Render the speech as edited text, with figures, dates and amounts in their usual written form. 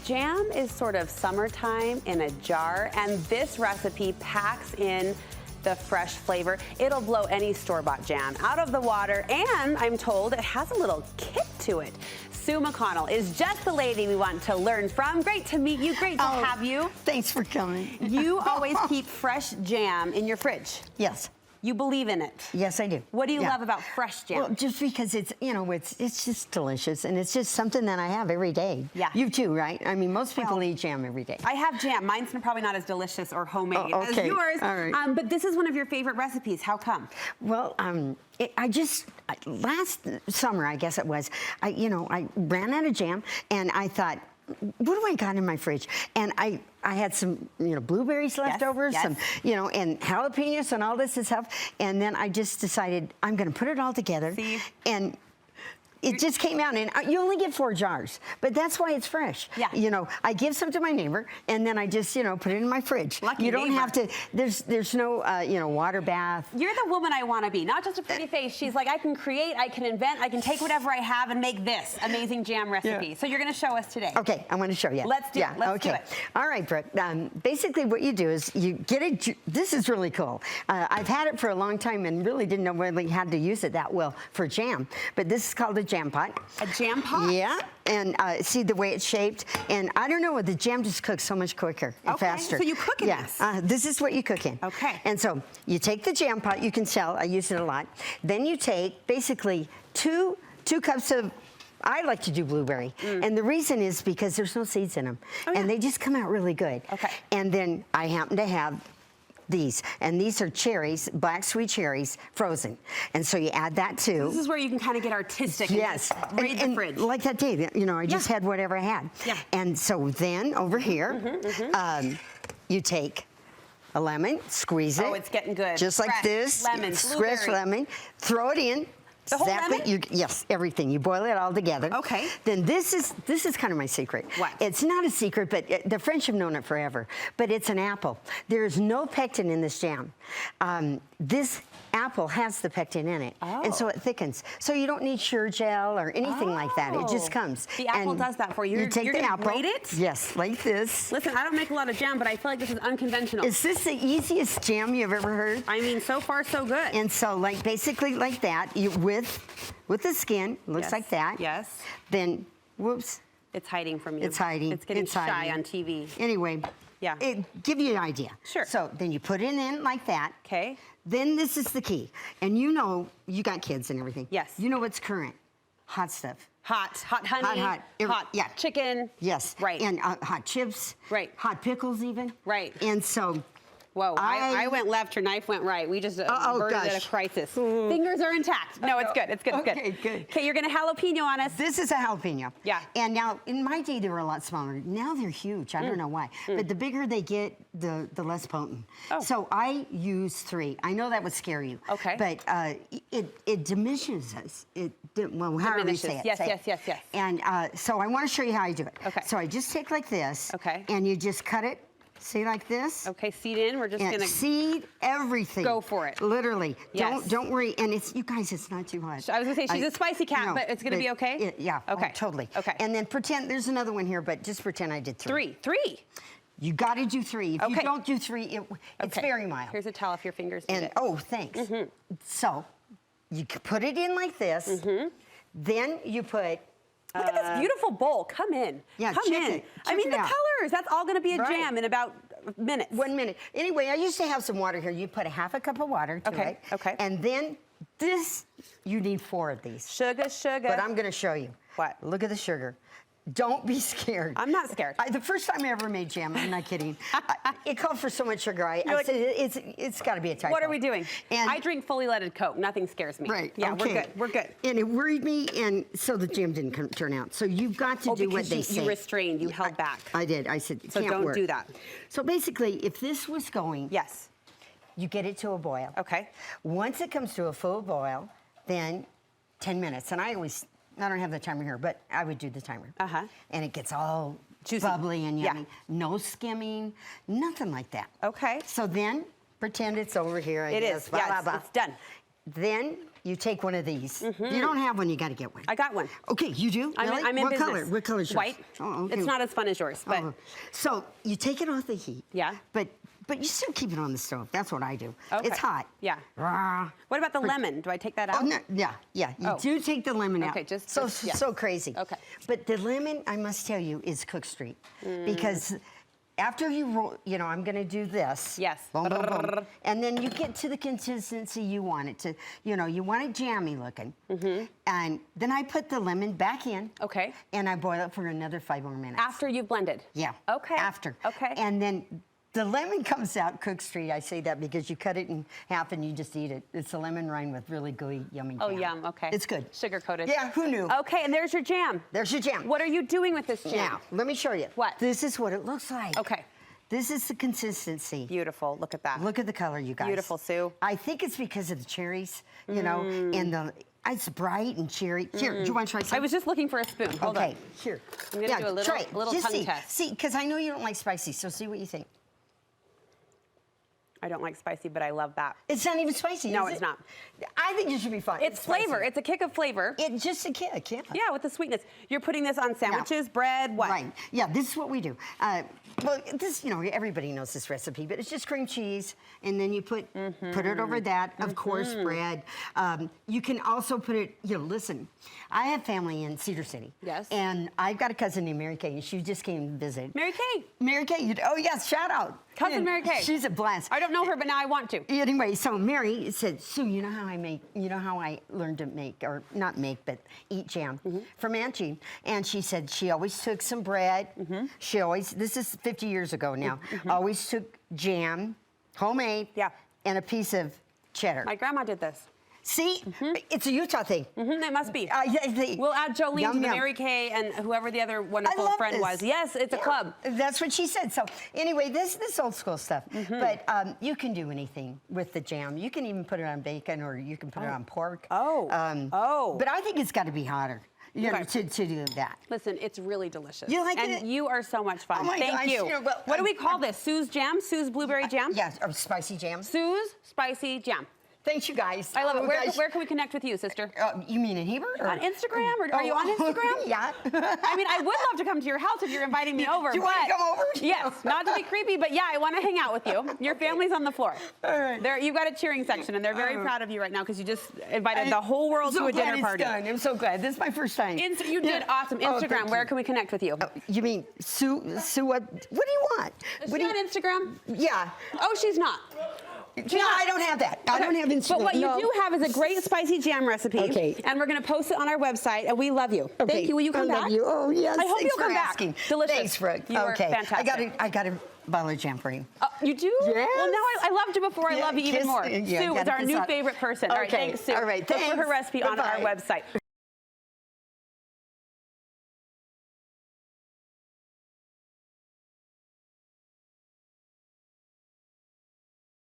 Jam is sort of summertime in a jar, and this recipe packs in the fresh flavor. It'll blow any store-bought jam out of the water, and I'm told it has a little kick to it. Sue McConnell is just the lady we want to learn from. Great to meet you. Great to have you. Thanks for coming. You always keep fresh jam in your fridge. Yes. You believe in it. Yes, I do. What do you love about fresh jam? Well, just because it's, you know, it's just delicious, and it's just something that I have every day. Yeah. You too, right? I mean, most people eat jam every day. I have jam. Mine's probably not as delicious or homemade as yours. All right. But this is one of your favorite recipes. How come? Well, last summer, I guess it was, I ran out of jam, and I thought, what do I got in my fridge? And I had some, blueberries left over, some, and jalapenos and all this stuff. And then I just decided I'm going to put it all together. And it just came out, and you only get 4 jars, but that's why it's fresh. Yeah. I give some to my neighbor, and then I just, put it in my fridge. Lucky you don't neighbor. have to. There's no, water bath. You're the woman I want to be, not just a pretty face. She's like, I can create, I can invent, I can take whatever I have and make this amazing jam recipe. Yeah. So you're going to show us today. Okay, I'm going to show you. Let's do it. Let's do it. All right, Brooke. Basically, what you do is you get it. This is really cool. I've had it for a long time and really didn't know really how to use it that well for jam. But this is called a jam pot. A jam pot? Yeah, and see the way it's shaped. And I don't know, the jam just cooks so much quicker and faster. So you cook in this? This is what you cook in. Okay. And so you take the jam pot, you can tell, I use it a lot. Then you take basically two cups of, I like to do blueberry. And the reason is because there's no seeds in them. And they just come out really good. Okay. And then I happen to have these, and these are cherries, black sweet cherries, frozen. And so you add that too. This is where you can kind of get artistic. Yes. And raid the fridge. Like that day, I just had whatever I had. Yeah. And so then over here, you take a lemon, squeeze it. Oh, it's getting good. Just like this. Lemon, fresh lemon. Throw it in. The whole lemon? Yes, everything. You boil it all together. Okay. Then this is kind of my secret. What? It's not a secret, but the French have known it forever. But it's an apple. There is no pectin in this jam. This apple has the pectin in it, and so it thickens. So you don't need sure gel or anything like that. It just comes. The apple does that for you. You take the apple. Grate it? Yes, like this. Listen, I don't make a lot of jam, but I feel like this is unconventional. Is this the easiest jam you've ever heard? I mean, so far so good. And so, basically like that, with the skin, looks like that. Yes. Then, whoops. It's hiding from you. It's hiding. It's getting shy on TV. Anyway. Yeah. Give you an idea. Sure. So then you put it in like that. Okay. Then this is the key. And you got kids and everything. Yes. You know what's current? Hot stuff. Hot honey. Hot chicken. Yes. Right. And hot chips. Right. Hot pickles even. Right. And so. Whoa, I went left, your knife went right. We just averted at a crisis. Fingers are intact. No, it's good, it's good, it's good. Okay, good. Okay, you're gonna jalapeno on us. This is a jalapeno. Yeah. And now, in my day, they were a lot smaller. Now they're huge. I don't know why. But the bigger they get, the less potent. Oh. So I use 3. I know that would scare you. Okay. But it diminishes us. However you say it. Yes. And so I want to show you how I do it. Okay. So I just take like this. Okay. And you just cut it. See, like this. Okay, seed in. We're just gonna seed everything. Go for it. Literally. Yes. Don't worry. And you guys, it's not too hot. I was gonna say she's a spicy cat, but it's gonna be okay. Yeah. Okay. Totally. Okay. And then pretend there's another one here, but just pretend I did 3. 3. You got to do 3. If you don't do 3, it's very mild. Here's a towel if your fingers need it. Oh, thanks. So you put it in like this. Then you put. Look at this beautiful bowl. Come in. Yeah, Come in. I mean, the colors. That's all going to be a jam in about minutes. 1 minute. Anyway, I used to have some water here. You put a half a cup of water to it. Okay. And then you need 4 of these. Sugar. But I'm going to show you. What? Look at the sugar. Don't be scared. I'm not scared. The first time I ever made jam, I'm not kidding. It called for so much sugar. I said it's got to be a typo. What are we doing? And I drink fully leaded Coke. Nothing scares me. Right. Yeah, okay. We're good. And it worried me, and so the jam didn't turn out. So you've got to do what they say. You restrained. You held back. I did. I said, so don't do that. So basically, if this was going, yes, you get it to a boil. Okay. Once it comes to a full boil, then 10 minutes. And I don't have the timer here, but I would do the timer. And it gets all juicy, bubbly and yummy. No skimming, nothing like that. Okay. So then pretend it's over here. It is. Yeah, it's done. then you take one of these. If you don't have one, you got to get one. I got one. Okay, you do? I'm Really? in what business. color? What color is yours? White. Oh, okay. It's not as fun as yours, but. Oh. So you take it off the heat. Yeah. But you still keep it on the stove. That's what I do. Okay. It's hot. Yeah. Rah. What about the lemon? Do I take that out? Oh, no, yeah. You do take the lemon out. Okay, just so crazy. Okay. But the lemon, I must tell you, is Cook Street because after you roll, I'm going to do this. Yes. Boom, boom, boom. And then you get to the consistency you want it to. You want it jammy looking. And then I put the lemon back in. Okay. And I boil it for another 5 more minutes. After you've blended? Yeah. Okay. After. Okay. And then the lemon comes out Cook Street. I say that because you cut it in half and you just eat it. It's a lemon rind with really gooey, yummy jam. Oh, yum. Okay. It's good. Sugar coated. Yeah, who knew? Okay, and there's your jam. There's your jam. What are you doing with this jam? Now, let me show you. What? This is what it looks like. Okay. This is the consistency. Beautiful. Look at that. Look at the color, you guys. Beautiful, Sue. I think it's because of the cherries, and it's bright and cherry. Here, do you want to try some? I was just looking for a spoon. Hold on. Okay, here. I'm going to do a little, try it. little Just tongue test. See, because I know you don't like spicy, so see what you think. I don't like spicy, but I love that. It's not even spicy, No, is it's it? not. I think it should be fun. It's flavor. It's a kick of flavor. It's just a kick, yeah. Yeah, with the sweetness. You're putting this on sandwiches, bread, what? Right. Yeah, this is what we do. Well, this, everybody knows this recipe, but it's just cream cheese, and then you put it over that, of course, bread. You can also put it, listen, I have family in Cedar City. Yes. And I've got a cousin named Mary Kay, and she just came to visit. Mary Kay. Mary Kay, oh yes, shout out. Cousin Mary Kay. She's a blast. I don't know her, but now I want to. Anyway, so Mary said, Sue, you know how I learned to make, or not make, but eat jam from Angie. And she said she always took some bread. She always, this is 50 years ago now, always took jam, homemade, and a piece of cheddar. My grandma did this. See, it's a Utah thing. It must be. Yeah, We'll add Jolene yum, to the yum. Mary Kay and whoever the other I wonderful love friend this. was. Yes, it's a club. That's what she said. So anyway, this old school stuff. But you can do anything with the jam. You can even put it on bacon, or you can put it on pork. But I think it's got to be hotter. To do that. Listen, it's really delicious. You like it? And you are so much fun. Oh my Thank gosh, you. well, what do we call this? Sue's jam? Sue's blueberry jam? Yes, or spicy jam. Sue's spicy jam. Thanks, you guys. I love it. Guys. Where can we connect with you, sister? You mean in Hebrew? Or? On Instagram? Or are you on Instagram? Yeah. I mean, I would love to come to your house if you're inviting me over. Do you want to come over? Yes, not to be creepy, but yeah, I want to hang out with you. Your family's on the floor. All right. You've got a cheering section, and they're very proud of you right now because you just invited the whole world to a dinner party. I'm so glad. This is my first time. You did awesome. Instagram, where can we connect with you? You mean Sue, what do you want? Is she on Instagram? Yeah. Oh, she's not. No, I don't have that. I don't have Instagram. But what you do have is a great spicy jam recipe. Okay. And we're going to post it on our website, and we love you. Okay. Thank you. Will you come back? I love you. Oh, yes. I hope Thanks you'll come for back. asking. Delicious. Thanks, Brooke. You are fantastic. I got a bottle of jam for you. You do? Yes. Well, now I loved you before. I love you even more. Yeah, Sue is our new favorite person. All right, thanks, Sue. All right, Look for her thanks. recipe on our Bye-bye. website.